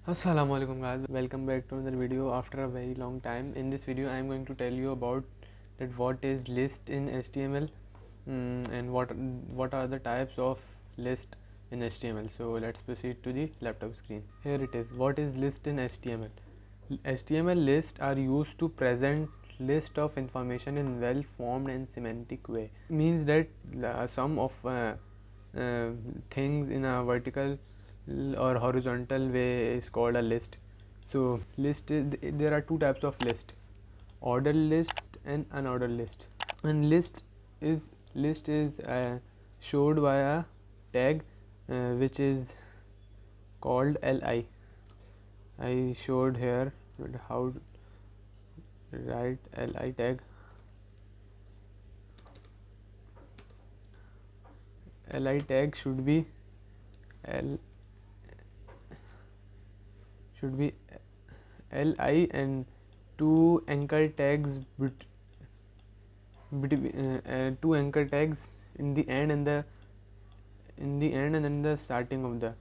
Assalam-O-Alikum guys, welcome back to another video after a very long time. In this video I am going to tell you about that what is list in HTML, and what are the types of list in HTML. So let's proceed to the laptop screen. Here it is. What is list in HTML? HTML lists are used to present list of information in well formed and semantic way. Means that sum of things in a vertical or horizontal way is called a list. So there are two types of list: ordered list and unordered list. And list is showed by a tag which is called li. I showed here how to write li tag. Li tag should be li and two anchor tags two anchor tags in the end and in the starting of the.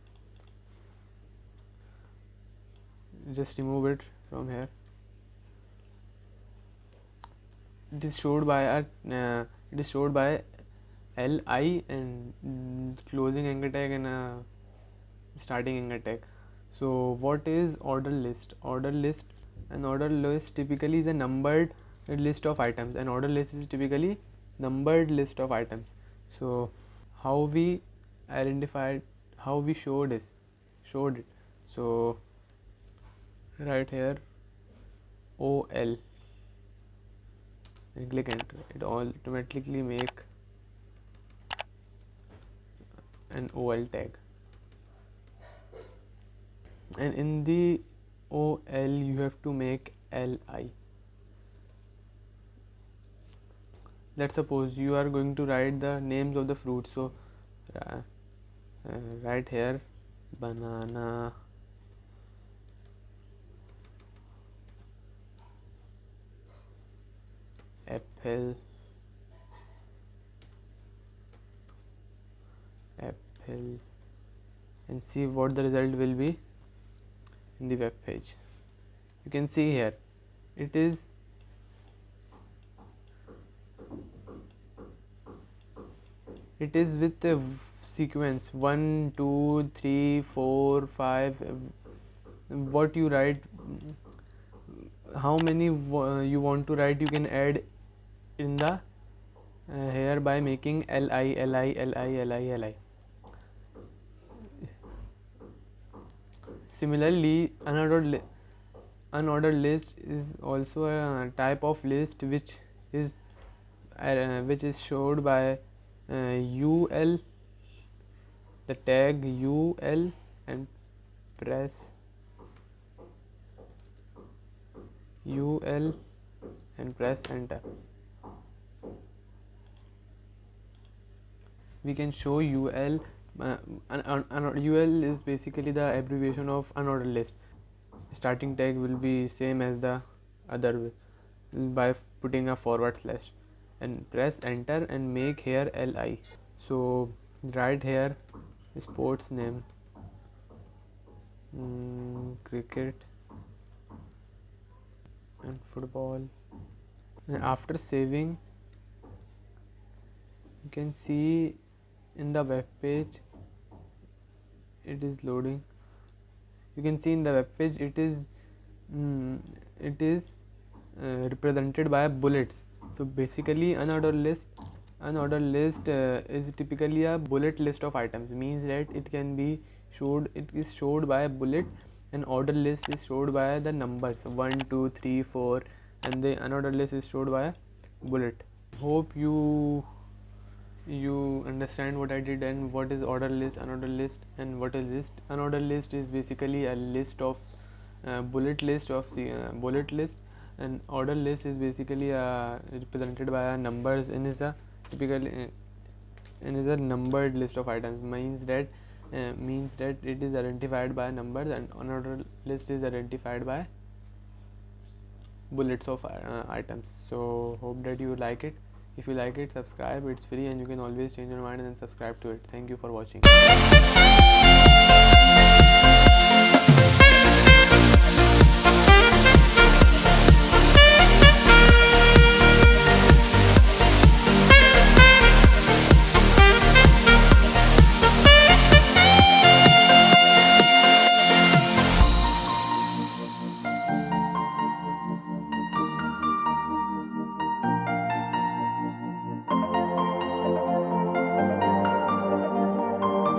Just remove it from here. It is showed by li and closing anchor tag and a starting anchor tag. So what is order list? An order list typically is a numbered list of items. An order list is typically numbered list of items. So how we showed it. So right here OL and click enter. It automatically make an OL tag, and in the OL you have to make LI. Let's suppose you are going to write the names of the fruits. So right here banana, apple, and see what the result will be in the web page. You can see here it is with the sequence 1 2 3 4 5. What you write, how many you want to write, you can add in the here by making li. Similarly, unordered list is also a type of list which is showed by ul, the tag ul, and press ul and press enter. We can show ul. UL is basically the abbreviation of unordered list. Starting tag will be same as the other way by putting a forward slash, and press enter and make here li. So write here sports name, cricket and football. And after saving, you can see in the web page it is loading. You can see in the web page it is represented by bullets. So basically unordered list is typically a bullet list of items. Means that it is showed by a bullet, and ordered list is showed by the numbers 1 2 3 4, and the unordered list is showed by a bullet. Hope you understand what I did and what is ordered list, unordered list, and what is list. Unordered list is basically a list of bullet list, and ordered list is basically represented by numbers, and is a typically numbered list of items. Means that it is identified by numbers, and unordered list is identified by bullets of items. So hope that you like it. If you like it, subscribe. It's free and you can always change your mind and subscribe to it. Thank you for watching.